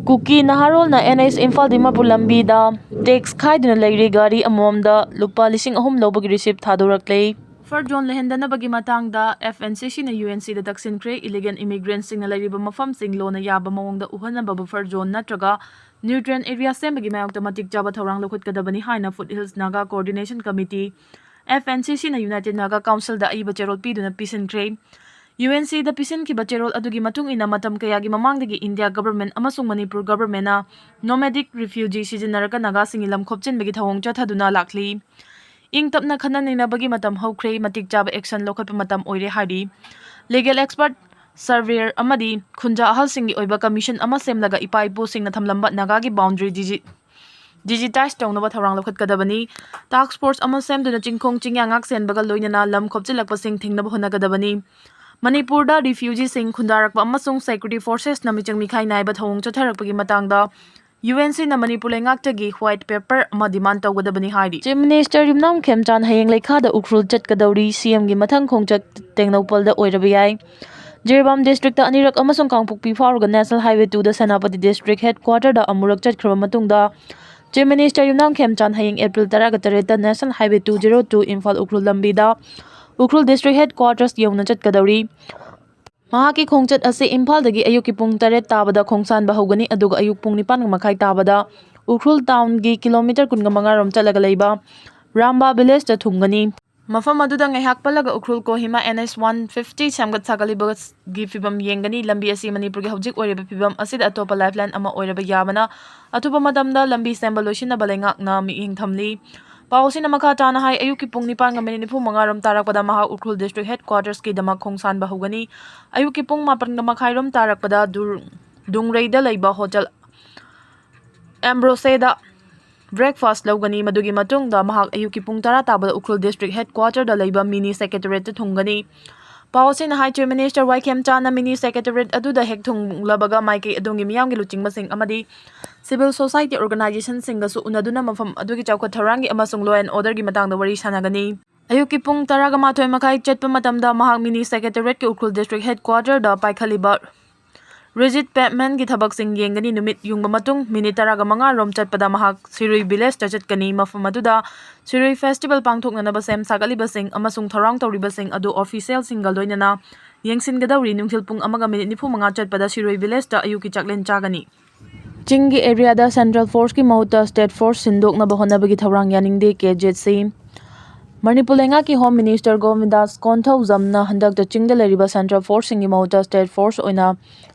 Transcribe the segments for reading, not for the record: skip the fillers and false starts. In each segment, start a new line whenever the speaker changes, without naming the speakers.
Kuki naharolna NS Imphal Dimapur lambida tax khaiduna leiri gari amomda lupa 3,000 lobagi receipt thaduraklei. Farjon lehendanabagi matangda FNCC na UNC da taksinkhre illegal immigrants sing na leiriba mafamsing lo na yaba mawongda uhanaba bu farjon natraga nutrient area sembagi mayokta matik jaba thorang lokhutkadabani haina Foothills Naga Coordination Committee FNCC na United Naga Council da iba cherol piduna pisinkhre. UNC da pisin ki bacherol adugi matung ina matam kayagi mamangdagi India government amasung Manipur government na nomadic refugee sijinaraka naga singilam khopchin bagi thawong chathaduna lakli. Ing tapna khananina bagi matam hokre matik jaba action lokal matam oire hari. Legal expert surveyor amadi khunja ahal singi oiba commission ama semlaga ipai po sing na thamlamba naga gi boundary digitize tawnaba thawang lokhat kadabani. Task force ama semduna chingkhong chingya ngak sen bagal loinana lam khopchilakpa sing thingnaba honagadabani. Manipur da refugee sing khundarakpa amasung security forces na michang mikhai naiba thawong chatharakpagi matangda UNC na Manipur lengaktagi white paper ama demand tawgadabani hairi. Chief Minister Rimnam Khemchan hayeng lekhada ukrul chatkadauri CM gi mathang khongchak tengnopal da oirabiyai. Jirbam district da anirak amasung kangpukpi faruga National Highway 2 da Senapati district headquarter da amurak chatkraba matungda Chief Minister Rimnam Khemchan hayeng April 13 da National Highway 202 Imphal ukrul lambi da Ukrul District Headquarters yawna chatkadauri. Mahaki khongchat ase Imphal dagi ayuki pung 8 tabada khongsan bahugani aduga ayuk pung 9:30 tabada Ukrul town gi kilometer 15 rom chalaga leiba Ramba village da thumgani. Mafam aduda ngaihak palaga Ukrul Kohima NS 150 samgat sagaliba gi fibam yengani lambi asi Manipur gi hojik oireba fibam asida atopa lifeline ama oireba yabana atupa madamda lambi sembal loishina balengak na miing thamli. Pausin na makatana hai ayuki pung 9:45 tarakpada maha Ukrul District Headquarters ki damak khongsan bahugani ayuki pung 4:30 tarakpada Dungreida leiba Hotel Ambrose da breakfast lawgani madugi matung da maha ayuki pung 10 tabada Ukrul District Headquarter da leiba mini secretariat ta thungani. Pausin hai Chief Minister Waikhem Chana mini secretariat aduda hek thunglabaga maiki adungi miyam gi luchingmasing amadi civil society organization singasu unaduna mafam adugi chawkhat tharangi amasung law and order gi matangda wari sanagani. Ayuki pung 10:30 chatpa matamda mahak mini secretariat ki Ukrul District Headquarter da paikhaliba rigid pavement gi thabak sing yengani numit yungba matung minute 10:05 rom chatpada mahak Sirui village ta chatkani mafam aduda Sirui festival pangthoknanaba sem sagaliba sing amasung tharang tawriba sing adu official singal loinana yengsingadawri nungthil pung 1:95 chatpada Sirui village ta ayuki chaklen chagani. Chingi area da Central Force ki mauta State Force sindok na bahonabagi thaurang yaningde KJC. Manipur lenga ki Home Minister Govindas Konthawjam na handak da chingda leriba Central Force singi mauta State Force oina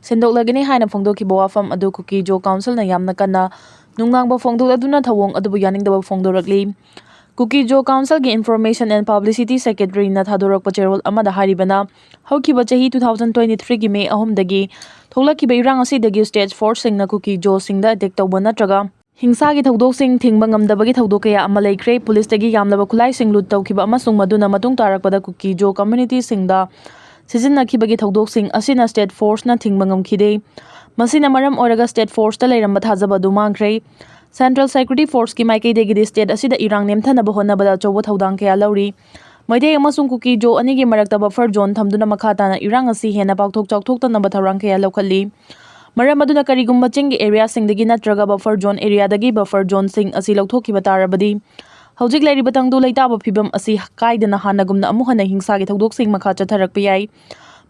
sindok lagani haina phongdoki bawafam adu Kuki Jo Council na yamna kana nungnangba phongdok aduna thawong adubu yaningdaba phongdorakli. Kuki Jo Council gi Information and Publicity Secretary na thadorakpa cherol amada haribana haukiba chahi 2023 gi May 3 dagi thoklakiba irang asidagi State Force singna Kuki Jo singda attack tawba natraga hingsa gi thodok sing thingba ngamdabagi thodok kaya ama leikre police tagi yamlaba khulai sing lut tawkiba amasung maduna matung tarakpada Kuki Jo community singda sijinnakibagi thodok sing asina State Force na thingba ngamkhide masina maram oraga State Force ta leiramba thajaba du mangkhre. Central Security Force ki maikei degi state asida irang nemthanaba honabada chobo thodang kaya lauri. Meitei amasung Kuki Jo ani gi marakta buffer zone thamduna makhatana irang asi hena pakthok chawthoktanaba tharang kaya lokhalli. Maram aduna karigumba chingi area singdagi natraga buffer zone area dagi buffer zone sing asi lokthokkiba tarabadi hojik leiriba tangdu leitaba phibam asi kaidana hanagumna amuhana hingsa gi thodok sing makha chatharakpa yai.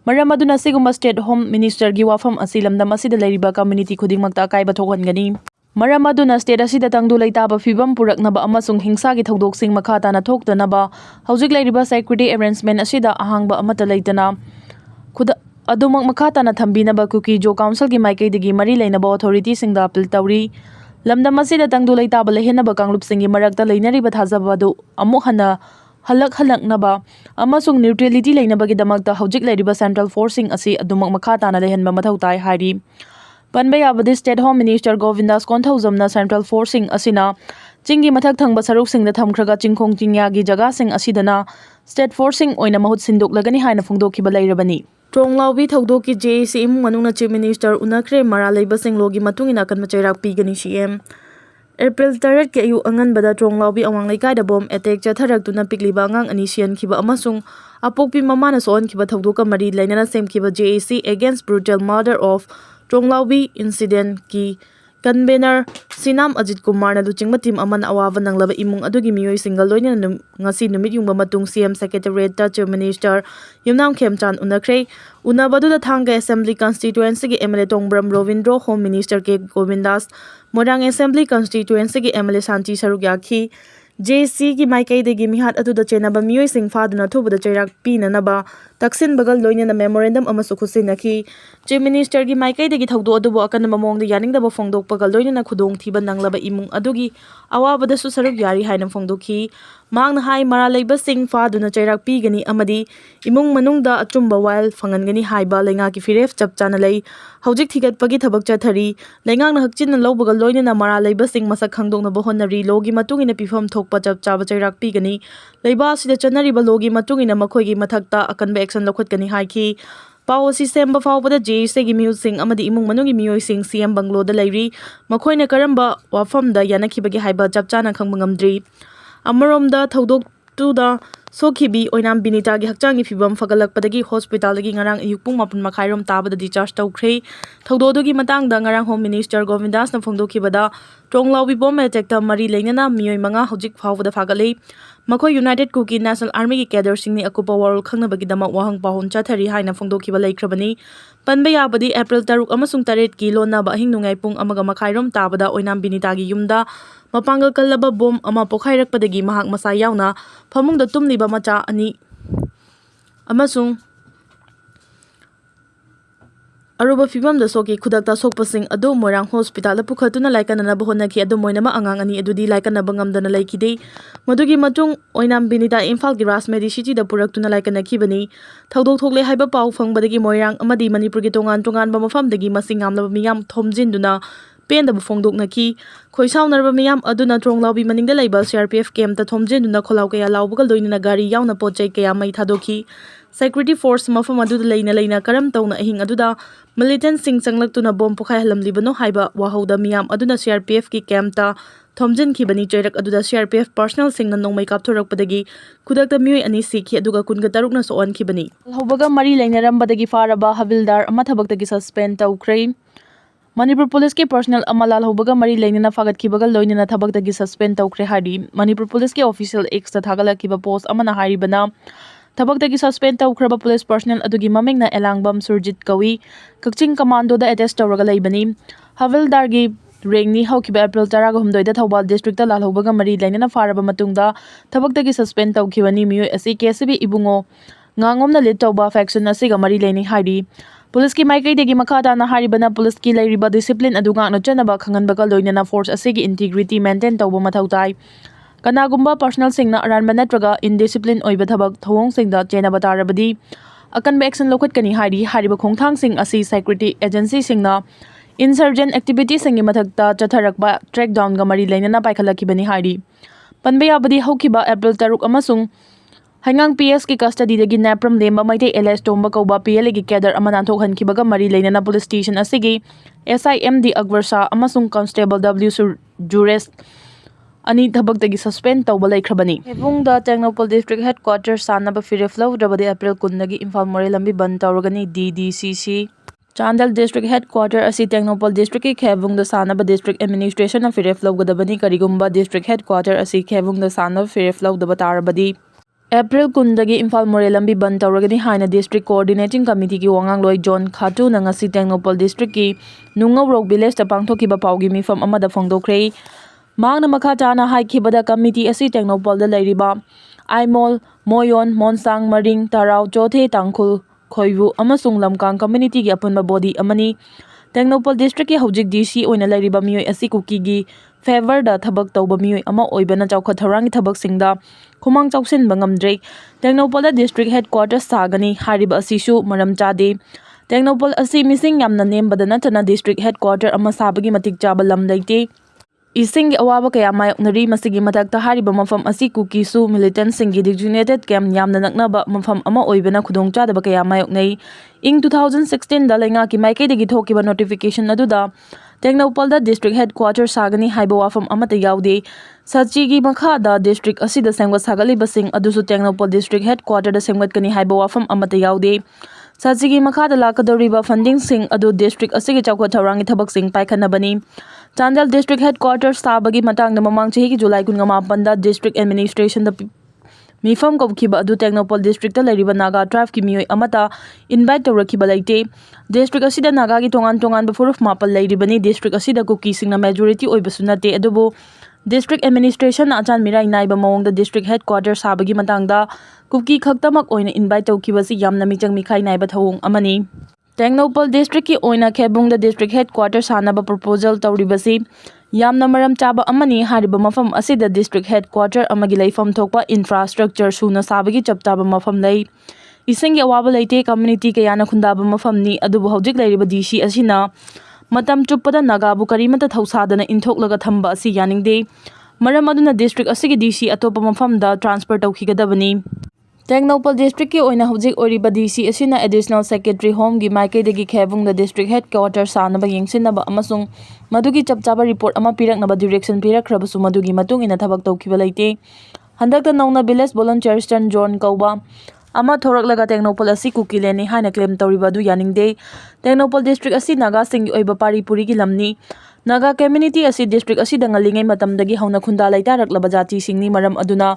Maram aduna sigumba State Home Minister gi wafam asi lamdam asida leiriba community khudingmakta kaiba thokhangani. Maram aduna state asida tangdu leitaba phibam puraknaba amasung hingsa gi thodok sing makhatana thoktanaba hojik leiriba security arrangement asida ahangba amata leitana khuda adumak makhatana thambinaba Kuki Jo Council gi maikei digi mari leinaba authority singda appeal tawri. Lamdam asida tangdu leitaba lehenaba kanglup singi marakta leinariba thajabadu amuk hana halaknaba amasung neutrality leinabagi damakta hojik leiriba Central Forcing asi adumak makhatana lehenba mathau tai hari. Panbay abadi State Home Minister Govindas Konthawjam na Central Forcing asina chingi mathak thangba saruk singda thamkhraga chingkhong chingya gi jaga sing asidana State Forcing oina mahut sindok lagani haina phongdokhiba leirabani. Tronglaubi thodokki JAC imung manungna Chief Minister unakre mara leiba singlogi matungina kan machairak pigani CM. April 3 ki ayu anganbada Tronglaubi awang leikai da bomb attack chatharak pikliba angang ani siankhiba amasung apokpi mamana soon khiba thodokka mari lainana semkhiba JAC against brutal murder of Chonglaubi incident ki convener Sinam Ajit Kumar na luchingba team aman awawa nanglaba imung adugi miyoi single loina ngasi numit yungba matung CM Secretariat ta Chief Minister Yumnam Khemchan unakre unabadu da thanga Assembly Constituency ki MLA Tongbram Rovindro Home Minister K Govindas Morang Assembly Constituency ki MLA Santi Sarugyakhi JC ki Maikai de Gimihat atu da chenaba miyoi sing faduna thubu da chairak pinanaba taksin bagal loina na memorandum amasu khusinaki Chief Minister ki Maikai de gi thawdo adubu akan mamong da yaning da ba phongdok pagal loina na khudong thiba nanglaba imung adugi awabada su saruk yari haina phongdokhi mangna hai mara leiba sing faduna chairak pigani amadi imung manungda achumba while phangangani haiba lenga ki firef chap chana lei hojik thigat pagi thabak chathari lengang na hakchin na lobagal loina na mara leiba sing masak khangdong na bohonari logi matungi na pifam thokpa chap chaba chairak pigani leiba sida chanari ba logi matungi na makhoi gi mathakta akan ba action lokhotgani haiki Policy semba fawbada JC gi miyu sing amadi imung manungi miyoi sing CM Banglo da leiri makhoina karamba wafam da yanakibagi haiba chapchana khangba ngamdri amarom da thodok tu da sokhibi oinam binita gi hakchangi fibam fagalakpadagi hospital gi ngarang yukpung mapun makhairom tabada discharge tawkhre thododo gi matang da ngarang Home Minister Govindas na phongdokhibada Chonglaubi bomb attack ta mari leinana miyoi manga hojik fawbada fagalei Makhoi United Kuki National Army ki cadre singni akupa warul khangnabagi damak wahang pahon chathari haina phongdokhiba laikhrabani panba yabadi April 3 amasung 8 ki lonaba ahing nungai pung amaga makhairom tabada oinam binita gi yumda mapangal kallaba bom ama pokhairakpadagi mahak masa yauna phamungda tumniba macha ani amasung Aruba fibam da soki khudakta sokpasing adu Moirang Hospital da pukhatuna laikanana bahonaki adu moinama angang ani adudi laikana bangamdana laikide madugi matung oinam binita Imphal gi Ras Medicity da puraktuna laikana khibani thodok thokle haiba pau phangbadagi Moirang amadi Manipur gi tongan ba mafamdagi masing amlaba miyam thomjinduna pen da phongdok naki khoisaw narba miyam aduna Chonglaubi maningda leiba CRPF camp ta thomjinduna kholaw kaya lawbugal doina gari yauna pochai kaya mai thadokhi Security Force mafam adu leina karam tawna ahing aduda militant sing changlaktuna bom pokhai halamlibano haiba wahauda miyam aduna CRPF ki camp ta thomjin khibani chairak aduda CRPF personnel singna nongmai kapthorakpadagi khudakta miyoi ani sikhi aduga kunga tarukna soan khibani hobaga mari leinarambadagi faraba havildar ama thabaktagi suspend tawkhre Manipur Police ki personnel amalal hobaga mari leinana fagatkibaga loinana thabaktagi suspend tawkhre hari Manipur Police ki official X ta thagalakiba post amana haribana Thabaktagi suspend tawkhraba police personnel adugi mamingna Elangbam Surjit Kawi Kakching Commando da attest tawraga leibani Havildar gi rengni hawkiba April 18 da Thawbal district ta lalhobaga mari leinana faraba matungda thabaktagi suspend tawkhibani miyoi asi KSB ibungo ngangomna lead tawba faction asiga mari leini hari Police ki Maikai degi makhata na haribana police ki leiriba discipline aduga no chanaba khanganbaga loinana force asigi integrity maintain tawba mathau tai Kanagumba personal singna aranba natraga indiscipline oiba thabak thawong singda chenaba tarabadi akanba action lokhatkani hari hariba khongthang sing asi security agency singna insurgent activity singi mathakta chatharakba track down ga mari leinana paikhalakibani hari panba yabadi haukiba April 3 amasung Hangang PS ki custody degi napram lemba Meitei LS tomba kauba PL gi cadre amana thokhankibaga mari leinana police station asigi SIMD Akbarsa amasung constable W Jures ani thabaktagi suspend tawba laikhrabani Hebungda Technopol district headquarters sanaba firef Loudre April 10 Imphal More lambi ban tawragani DDCC Chandel district headquarters asi Technopol district ki Khebungda sanaba district administration of firef Loudgadabani karigumba district headquarters asi Khebungda sanaba firef Loudaba tarabadi April 10 Imphal More lambi ban tawragani haina district coordinating committee ki wangang loi John Khatu na ngasi Technopol district ki Nungau Rock village ta pangthokiba pawgi mifam amada phongdokhrei Mangna makhachana haikibada committee asi Technopol da leiriba Aimol Moyon Monsang Maring Tarau Chothe Tangkhul Khoivu amasung lamkang community gi apunba body amani Technopol district ki hojik DC oina leiriba miyoi asi Kuki gi favor da thabak tawba miyoi ama oibana chawkha tharangi thabak singda khumang chawsin bangamdre Technopol da district headquarters sagani hariba asisu maram chade Technopol asi missing yamna nembada natana district headquarters ama sabagi matik chaba lam leite Ising awaba kaya mayoknari masigi matakta hariba mafam asi Kuki su militant singi designated camp yamna naknaba mafam ama oibana khudongchadaba kaya mayoknai ing 2016 da lenga ki Maikai degi thokiba notification aduda Technopol da district headquarters sagani haiba wafam amata yaude sachi gi makha da district asida sengwa sagaliba sing adusu Technopol district headquarters da sengwatkani haiba wafam amata yaude ꯁꯥꯖꯤꯒꯤ ꯃꯈꯥꯗ ꯂꯥꯛꯀꯗꯧꯔꯤꯕ ꯐꯟꯗꯤꯡꯁꯤꯡ ꯑꯗꯨ district ꯑꯁꯤꯒꯤ ꯆꯥꯎꯈꯠ ꯊꯧꯔꯥꯡꯒꯤ ꯊꯕꯛꯁꯤꯡ ꯄꯥꯏꯈꯠꯅꯕꯅꯤ꯫ Chandel district headquarter ꯁꯥꯕꯒꯤ ꯃꯇꯥꯡꯗ ꯃꯃꯥꯡ ꯆꯍꯤꯒꯤ ꯖꯨꯂꯥꯏ 19ꯗ ꯗꯤꯁꯇ꯭ꯔꯤꯛ ꯑꯦꯗꯃꯤꯅꯤꯁꯇ꯭ꯔꯦꯁꯟꯗ ꯃꯤꯐꯝ ꯀꯧꯈꯤꯕ ꯑꯗꯨ ꯇꯦꯡꯅꯧꯄꯜ ꯗꯤꯁꯇ꯭ꯔꯤꯛꯇ ꯂꯩꯔꯤꯕ ꯅꯥꯒꯥ ꯇ꯭ꯔꯥꯏꯕꯀꯤ ꯃꯤꯑꯣꯏ ꯑꯃꯠꯇ ꯏꯟꯚꯥꯏꯠ ꯇꯧꯔꯛꯈꯤꯕ ꯂꯩꯇꯦ꯫ ꯗꯤꯁꯇ꯭ꯔꯤꯛ ꯑꯁꯤꯗ ꯅꯥꯒꯥꯒꯤ ꯇꯣꯉꯥꯟ-ꯇꯣꯉꯥꯟꯕ ꯐꯨꯔꯨꯞ 9 ꯂꯩꯔꯤꯕꯅꯤ꯫ ꯗꯤꯁꯇ꯭ꯔꯤꯛ ꯑꯁꯤꯗ ꯀꯨꯀꯤꯁꯤꯡꯅ ꯃꯦꯖꯣꯔꯤꯇꯤ ꯑꯣꯏꯕꯁꯨ ꯅꯠꯇꯦ꯫ ꯑꯗꯨꯕꯨ ꯗꯤꯁꯇ꯭ꯔꯤꯛ ꯑꯦꯗꯃꯤꯅꯤꯁꯇ꯭ꯔꯦꯁꯟꯅ ꯑꯆꯥꯟ ꯃꯤꯔꯥꯏ ꯅꯥꯏꯕ ꯃꯑꯣꯡꯗ ꯗꯤꯁꯇ꯭ꯔꯤꯛ ꯍꯦꯗꯀ꯭ꯋꯥꯔꯇꯔ ꯁꯥꯕꯒꯤ ꯃꯇꯥꯡꯗ ꯀꯨꯀꯤ ꯈꯛꯇꯃꯛ ꯑꯣꯏꯅ ꯏꯟꯚꯥꯏꯠ ꯇꯧꯈꯤꯕꯁꯤ ꯌꯥꯝꯅ ꯃꯤꯆꯪ ꯃꯤꯈꯥꯏ ꯅꯥꯏꯕ ꯊꯧꯑꯣꯡ ꯑꯃꯅꯤ꯫ ꯇꯦꯡꯅꯧꯄꯜ ꯗꯤꯁꯇ꯭ꯔꯤꯛꯀꯤ ꯑꯣꯏꯅ ꯈꯦꯕꯨꯡꯗ ꯗꯤꯁꯇ꯭ꯔꯤꯛ ꯍꯦꯗꯀ꯭ꯋꯥꯔꯇꯔ ꯁꯥꯅꯕ ꯄ꯭ꯔꯣꯄꯣꯖꯦꯜ ꯇꯧꯔꯤꯕꯁꯤ ꯌꯥꯝꯅ ꯃꯔꯝ ꯆꯥꯕ ꯑꯃꯅꯤ꯫ ꯍꯥꯏꯔꯤꯕ ꯃꯐꯝ ꯑꯁꯤꯗ ꯗꯤꯁꯇ꯭ꯔꯤꯛ ꯍꯦꯗꯀ꯭ꯋꯥꯔꯇꯔ ꯑꯃꯒꯤ ꯂꯩꯐꯝ ꯊꯣꯛꯄ ꯏꯟꯐ꯭ꯔꯥꯁꯇ꯭ꯔꯛꯆꯔ ꯁꯨꯅ ꯁꯥꯕꯒꯤ ꯆꯞ ꯆꯥꯕ ꯃꯐꯝ ꯂꯩ꯫ ꯏꯁꯤꯡꯒꯤ ꯑꯋꯥꯕ ꯂꯩꯇꯦ꯫ ꯀꯝꯃ꯭ꯌꯨꯅꯤꯇꯤ ꯀꯌꯥꯅ ꯈꯨꯟꯗꯥꯕ ꯃꯐꯝꯅꯤ꯫ ꯑꯗꯨꯕꯨ ꯍꯧꯖꯤꯛ ꯂꯩꯔꯤꯕ ꯗꯤ.ꯁꯤ. ꯑꯁꯤꯅ ꯃꯇꯝ ꯆꯨꯞꯄꯗ ꯅꯥꯒꯥꯕꯨ ꯀꯔꯤꯃꯠꯇ ꯊꯧꯁꯥꯗꯅ ꯏꯟꯊꯣꯛꯂꯒ ꯊꯝꯕ ꯑꯁꯤ ꯌꯥꯅꯤꯡꯗꯦ꯫ ꯃꯔꯝ ꯑꯗꯨꯅ ꯗꯤꯁꯇ꯭ꯔꯤꯛ ꯑꯁꯤꯒꯤ ꯗꯤ.ꯁꯤ. ꯑꯇꯣꯞꯄ ꯃꯐꯝꯗ ꯇ꯭ꯔꯥꯟꯁꯐꯔ ꯇꯧꯈꯤꯒꯗꯕꯅꯤ꯫ ꯇꯦꯡꯅꯧꯄꯜ ꯗꯤꯁꯇ꯭ꯔꯤꯛꯀꯤ ꯑꯣꯏꯅ ꯍꯧꯖꯤꯛ ꯑꯣꯏꯔꯤꯕ ꯗꯤ.ꯁꯤ. ꯑꯁꯤꯅ ꯑꯦꯗꯤꯁꯅꯦꯜ ꯁꯦꯀ꯭ꯔꯦꯇꯔꯤ ꯍꯣꯝꯒꯤ ꯃꯥꯏꯀꯩꯗꯒꯤ ꯈꯦꯕꯨꯡꯗ ꯗꯤꯁꯇ꯭ꯔꯤꯛ ꯍꯦꯗꯀ꯭ꯋꯥꯔꯇꯔ ꯁꯥꯅꯕ ꯌꯦꯡꯁꯤꯟꯅꯕ ꯑꯃꯁꯨꯡ ꯃꯗꯨꯒꯤ ꯆꯞ ꯆꯥꯕ ꯔꯤꯄꯣꯔꯠ ꯑꯃ ꯄꯤꯔꯛꯅꯕ ꯗꯤꯔꯦꯛꯁꯟ ꯄꯤꯔꯛꯈ꯭ꯔꯕꯁꯨ ꯃꯗꯨꯒꯤ ꯃꯇꯨꯡ ꯏꯟꯅ ꯊꯕꯛ ꯇꯧꯈꯤꯕ ꯂꯩꯇꯦ꯫ ꯍꯟꯗꯛꯇ ꯅꯧꯅ ꯚꯤꯂꯦꯖ ꯚꯣꯂꯨꯟꯇꯤꯌꯔꯁ ꯖꯣꯟ ꯀꯧꯕ ꯑꯃ ꯊꯣꯔꯛꯂꯒ ꯇꯦꯡꯅꯧꯄꯜ ꯑꯁꯤ ꯀꯨꯀꯤꯂꯦꯟꯅꯤ ꯍꯥꯏꯅ ꯀ꯭ꯂꯦꯝ ꯇꯧꯔꯤꯕ ꯑꯗꯨ ꯌꯥꯅꯤꯡꯗꯦ꯫ ꯇꯦꯡꯅꯧꯄꯜ ꯗꯤꯁꯇ꯭ꯔꯤꯛ ꯑꯁꯤ ꯅꯥꯒꯥꯁꯤꯡꯒꯤ ꯑꯣꯏꯕ ꯄꯥꯔꯤ-ꯄꯨꯔꯤꯒꯤ ꯂꯝꯅꯤ꯫ ꯅꯥꯒꯥ ꯀꯝꯃ꯭ꯌꯨꯅꯤꯇꯤ ꯑꯁꯤ ꯗꯤꯁꯇ꯭ꯔꯤꯛ ꯑꯁꯤꯗ ꯉꯜꯂꯤꯉꯩ ꯃꯇꯝꯗꯒꯤ ꯍꯧꯅ ꯈꯨꯟꯗꯥ ꯂꯩꯇꯥꯔꯛꯂꯕ ꯖꯥꯇꯤꯁꯤꯡꯅꯤ꯫ ꯃꯔꯝ ꯑꯗꯨꯅ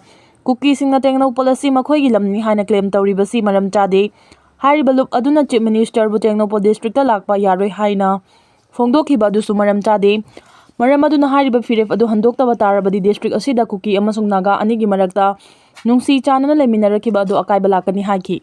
ꯀꯨꯀꯤꯁꯤꯡꯅ ꯇꯦꯡꯅꯧꯄꯜ ꯑꯁꯤ ꯃꯈꯣꯏꯒꯤ ꯂꯝꯅꯤ ꯍꯥꯏꯅ ꯀ꯭ꯂꯦꯝ ꯇꯧꯔꯤꯕꯁꯤ ꯃꯔꯝ ꯆꯥꯗꯦ꯫ ꯍꯥꯏꯔꯤꯕ ꯂꯨꯞ ꯑꯗꯨꯅ ꯆꯤꯐ ꯃꯤꯅꯤꯁꯇꯔꯕꯨ ꯇꯦꯡꯅꯧꯄꯜ ꯗꯤꯁꯇ꯭ꯔꯤꯛꯇ ꯂꯥꯛꯄ ꯌꯥꯔꯣꯏ ꯍꯥꯏꯅ ꯐꯣꯡꯗꯣꯛꯈꯤꯕ ꯑꯗꯨꯁꯨ ꯃꯔꯝ ꯆꯥꯗꯦ꯫ ꯃꯔꯝ ꯑꯗꯨꯅ ꯍꯥꯏꯔꯤꯕ ꯐꯤꯔꯦꯞ ꯑꯗꯨ ꯍꯟꯗꯣꯛꯇꯕ ꯇꯥꯔꯕꯗꯤ ꯗꯤꯁꯇ꯭ꯔꯤꯛ ꯑꯁꯤꯗ ꯀꯨꯀꯤ ꯑꯃꯁꯨꯡ ꯅꯥꯒꯥ ꯑꯅꯤꯒꯤ ꯃꯔꯛꯇ ꯅꯨꯡꯁꯤ ꯆꯥꯟꯅꯅ ꯂꯩꯃꯤꯟꯅꯔꯛꯈꯤꯕ ꯑꯗꯨ ꯑꯀꯥꯏꯕ ꯂꯥꯛꯀꯅꯤ ꯍꯥꯏꯈꯤ꯫